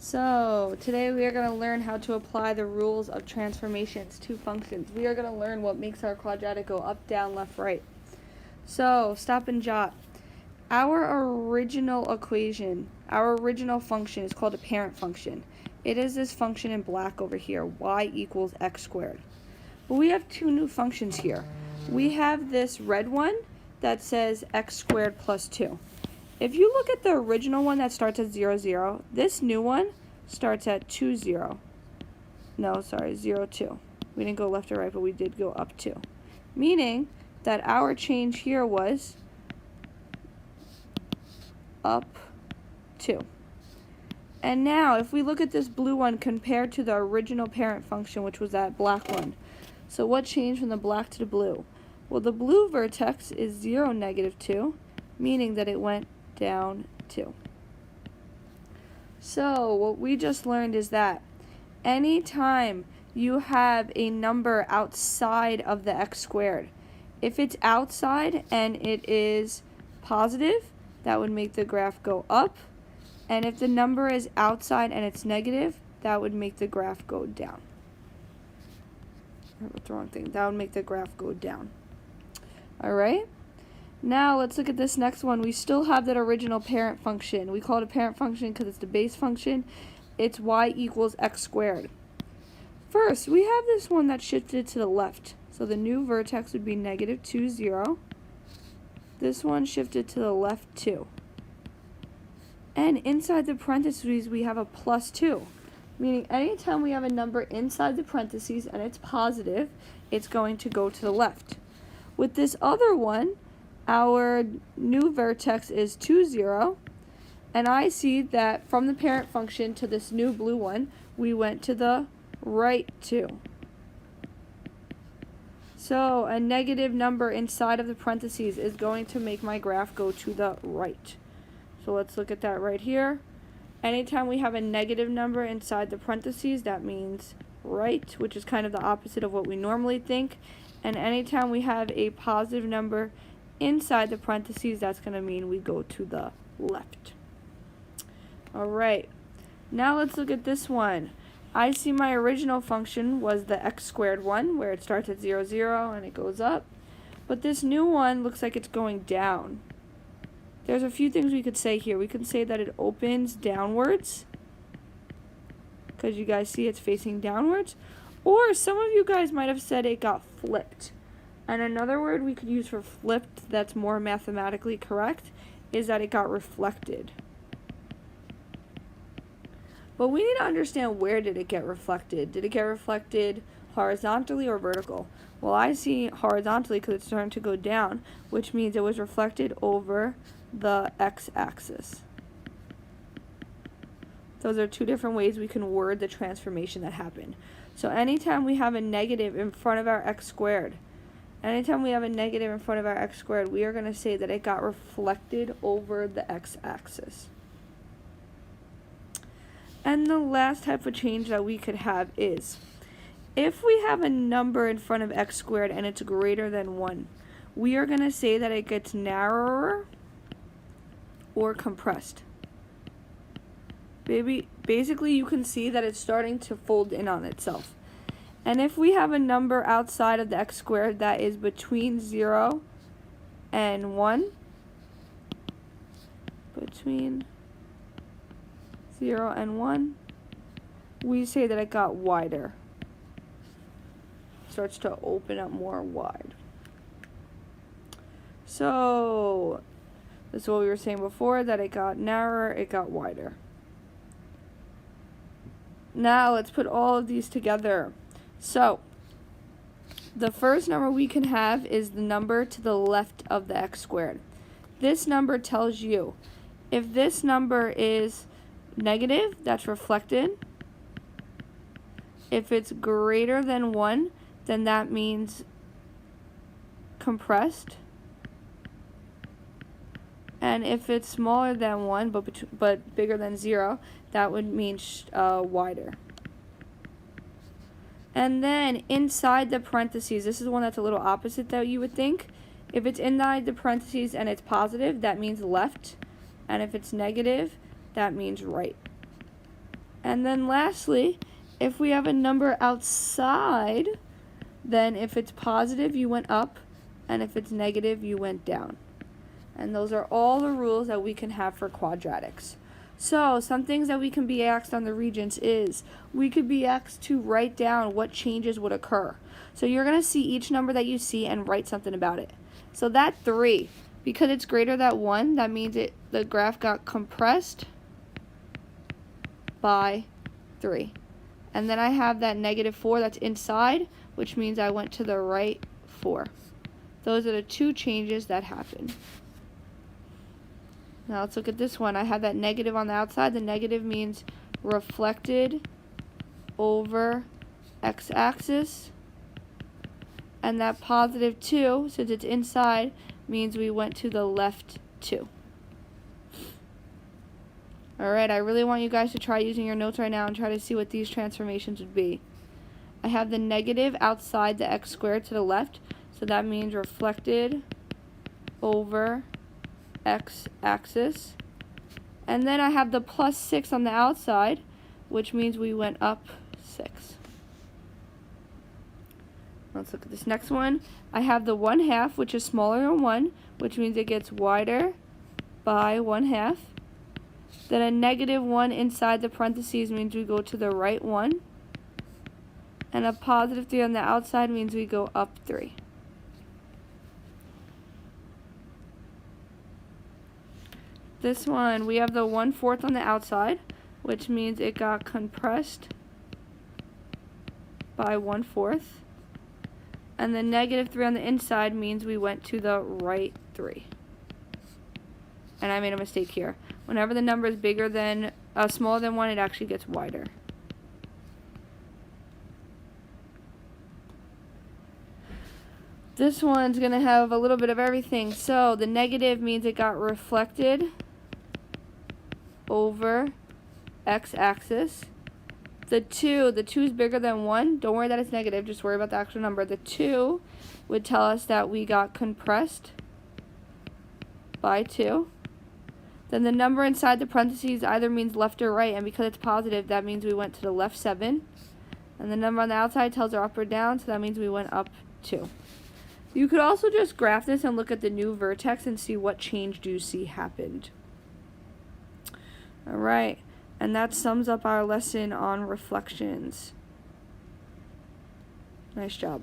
So, today we are going to learn how to apply the rules of transformations to functions. We are going to learn what makes our quadratic go up, down, left, right. So, stop and jot. Our original equation, our original function is called a parent function. It is this function in black over here, y equals x squared. But we have two new functions here. We have this red one that says x squared plus 2. If you look at the original one that starts at 0, 0, this new one starts at 2, 0. No, sorry, 0, 2. We didn't go left or right, but we did go up 2. Meaning that our change here was up 2. And now, if we look at this blue one compared to the original parent function, which was that black one. So what changed from the black to the blue? Well, the blue vertex is 0, negative 2, meaning that it went down 2. So what we just learned is that anytime you have a number outside of the x squared, if it's outside and it is positive, that would make the graph go up. And if the number is outside and it's negative, that would make the graph go down. I wrote the wrong thing. That would make the graph go down. All right? Now let's look at this next one. We still have that original parent function. We call it a parent function because it's the base function. It's y equals x squared. First, we have this one that shifted to the left. So the new vertex would be negative 2, 0. This one shifted to the left 2. And inside the parentheses, we have a plus 2. Meaning anytime we have a number inside the parentheses and it's positive, it's going to go to the left. With this other one, our new vertex is 2, 0, and I see that from the parent function to this new blue one, we went to the right 2. So a negative number inside of the parentheses is going to make my graph go to the right. So let's look at that right here. Anytime we have a negative number inside the parentheses, that means right, which is kind of the opposite of what we normally think. And anytime we have a positive number inside the parentheses, that's going to mean we go to the left. All right, now let's look at this one. I see my original function was the x squared one, where it starts at 0, 0 and it goes up. But this new one looks like it's going down. There's a few things we could say here. We could say that it opens downwards, because you guys see it's facing downwards. Or some of you guys might have said it got flipped. And another word we could use for flipped that's more mathematically correct is that it got reflected. But we need to understand, where did it get reflected? Did it get reflected horizontally or vertical? Well, I see horizontally because it's starting to go down, which means it was reflected over the x-axis. Those are two different ways we can word the transformation that happened. So anytime we have a negative in front of our x squared, we are going to say that it got reflected over the x-axis. And the last type of change that we could have is, if we have a number in front of x squared and it's greater than 1, we are going to say that it gets narrower or compressed. Basically, you can see that it's starting to fold in on itself. And if we have a number outside of the x squared that is between 0 and 1, we say that it got wider. Starts to open up more wide. So this is what we were saying before, that it got narrower, it got wider. Now let's put all of these together. So the first number we can have is the number to the left of the x squared. This number tells you if this number is negative, that's reflected. If it's greater than 1, then that means compressed. And if it's smaller than 1 but bigger than 0, that would mean wider. And then inside the parentheses, this is one that's a little opposite that you would think. If it's inside the parentheses and it's positive, that means left. And if it's negative, that means right. And then lastly, if we have a number outside, then if it's positive, you went up, and if it's negative, you went down. And those are all the rules that we can have for quadratics. So some things that we can be asked on the Regents is we could be asked to write down what changes would occur. So you're going to see each number that you see and write something about it. So that 3, because it's greater than 1, that means the graph got compressed by 3. And then I have that -4 that's inside, which means I went to the right 4. Those are the 2 changes that happened. Now let's look at this one. I have that negative on the outside. The negative means reflected over x-axis. And that +2, since it's inside, means we went to the left 2. Alright, I really want you guys to try using your notes right now and try to see what these transformations would be. I have the negative outside the x squared to the left, so that means reflected over x-axis. And then I have the +6 on the outside, which means we went up 6. Let's look at this next one. I have the 1/2, which is smaller than 1, which means it gets wider by 1/2. Then a -1 inside the parentheses means we go to the right 1. And a +3 on the outside means we go up 3. This one, we have the 1/4 on the outside, which means it got compressed by 1/4. And the -3 on the inside means we went to the right 3. And I made a mistake here. Whenever the number is smaller than 1, it actually gets wider. This one's going to have a little bit of everything. So the negative means it got reflected over x-axis. The 2 is bigger than 1. Don't worry that it's negative, just worry about the actual number. The 2 would tell us that we got compressed by 2. Then the number inside the parentheses either means left or right, and because it's positive, that means we went to the left 7. And the number on the outside tells us up or down, so that means we went up 2. You could also just graph this and look at the new vertex and see what change you see happened. Alright, and that sums up our lesson on reflections. Nice job.